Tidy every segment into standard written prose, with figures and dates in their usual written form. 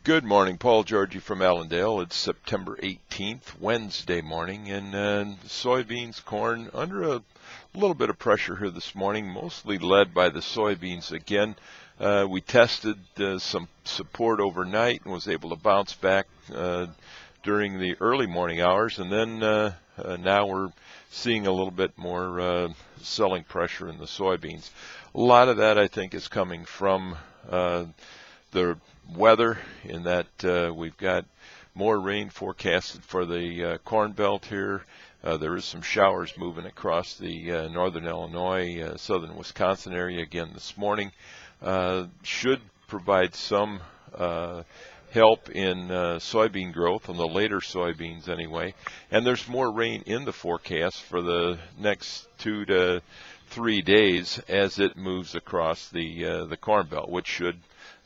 Good morning, Paul Georgie from Allendale. It's September 18th, Wednesday morning, and soybeans, corn under a little bit of pressure here this morning, mostly led by the soybeans again. We tested some support overnight and was able to bounce back during the early morning hours, and then now we're seeing a little bit more selling pressure in the soybeans. A lot of that, I think, is coming from the weather, in that we've got more rain forecasted for the corn belt here. There is some showers moving across the northern Illinois, southern Wisconsin area again this morning. Should provide some help in soybean growth on the later soybeans anyway. And there's more rain in the forecast for the next 2 to 3 days as it moves across the corn belt, which should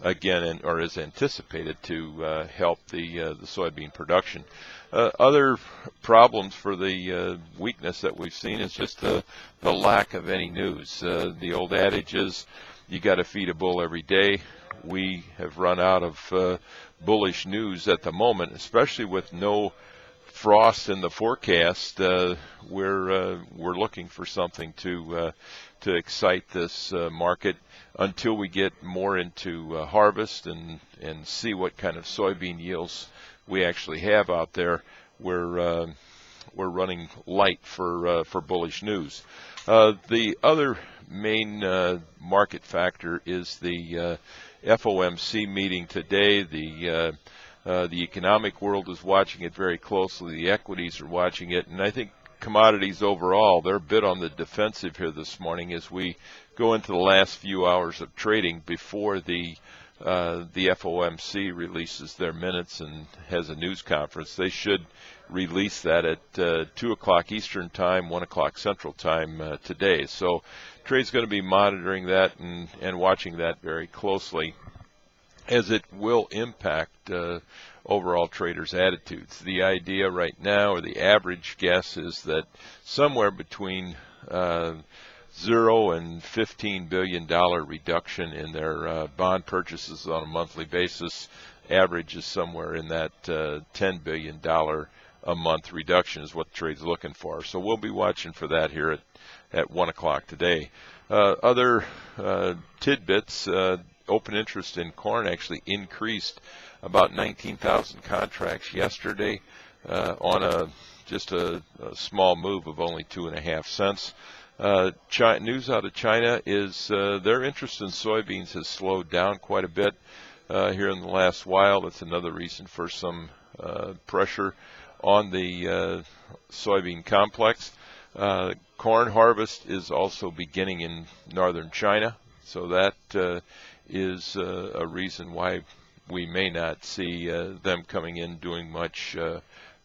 again, or is anticipated to help the soybean production. Other problems for the weakness that we've seen is just the lack of any news. The old adage is, you got to feed a bull every day. We have run out of bullish news at the moment, especially with no frost in the forecast. We're looking for something to excite this market until we get more into harvest and see what kind of soybean yields we actually have out there. We're running light for bullish news. The other main market factor is the FOMC meeting today. The economic world is watching it very closely. The equities are watching it, and I think commodities overall, they're a bit on the defensive here this morning as we go into the last few hours of trading before the FOMC releases their minutes and has a news conference. They should release that at 2 o'clock Eastern Time, 1 o'clock Central Time today. So trade's going to be monitoring that and watching that very closely, as it will impact overall traders' attitudes. The idea right now, or the average guess, is that somewhere between 0 and $15 billion reduction in their bond purchases on a monthly basis. Average is somewhere in that $10 billion a month reduction is what the trade's looking for. So we'll be watching for that here at 1 o'clock today. Other tidbits, open interest in corn actually increased about 19,000 contracts yesterday on just a small move of only 2.5 cents. News out of China is their interest in soybeans has slowed down quite a bit here in the last while. That's another reason for some pressure on the soybean complex. Corn harvest is also beginning in northern China, so that is a reason why we may not see them coming in doing much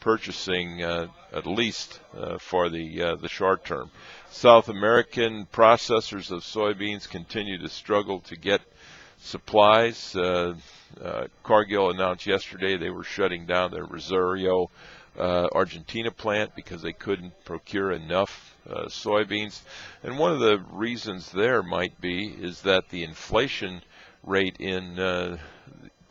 purchasing, at least for the short term. South American processors of soybeans continue to struggle to get supplies. Cargill announced yesterday they were shutting down their Rosario, Argentina plant because they couldn't procure enough soybeans. And one of the reasons there might be is that the inflation rate in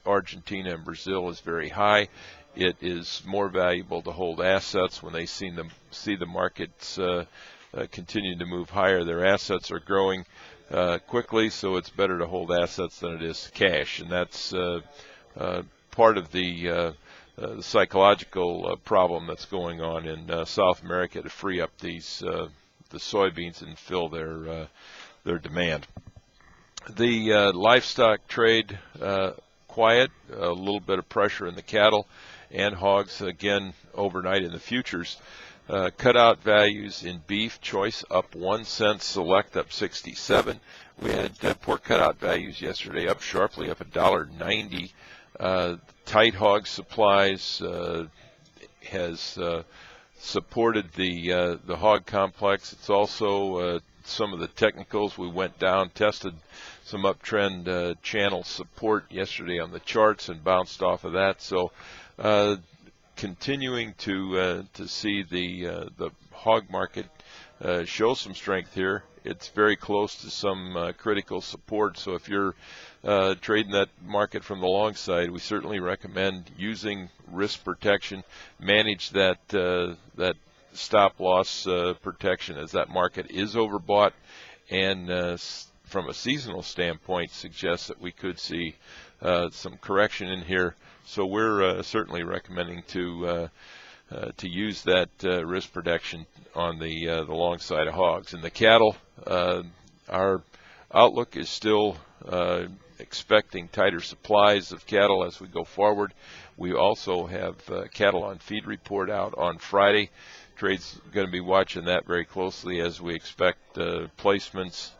Argentina and Brazil is very high. It is more valuable to hold assets when they see the markets continue to move higher. Their assets are growing quickly, so it's better to hold assets than it is cash, and that's part of the psychological problem that's going on in South America to free up the soybeans and fill their demand. The livestock trade quiet, a little bit of pressure in the cattle and hogs again overnight in the futures. Cutout values in beef, choice up 1 cent, select up 67. We had pork cutout values yesterday up sharply, up $1.90. Tight hog supplies has supported the hog complex. It's also some of the technicals. We went down, tested some uptrend channel support yesterday on the charts and bounced off of that. So continuing to see the hog market show some strength here. it's very close to some critical support. So if you're trading that market from the long side, we certainly recommend using risk protection, manage that stop loss protection, as that market is overbought, and from a seasonal standpoint suggests that we could see some correction in here. So we're certainly recommending to use that risk protection on the long side of hogs. And the cattle, our outlook is still expecting tighter supplies of cattle as we go forward. We also have cattle on feed report out on Friday. Trade's going to be watching that very closely, as we expect placements,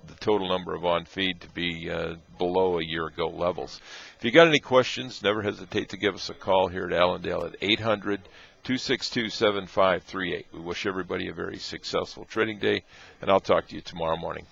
the total number of on feed, to be below a year ago levels. If you got any questions, never hesitate to give us a call here at Allendale at 800-262-7538. We wish everybody a very successful trading day, and I'll talk to you tomorrow morning.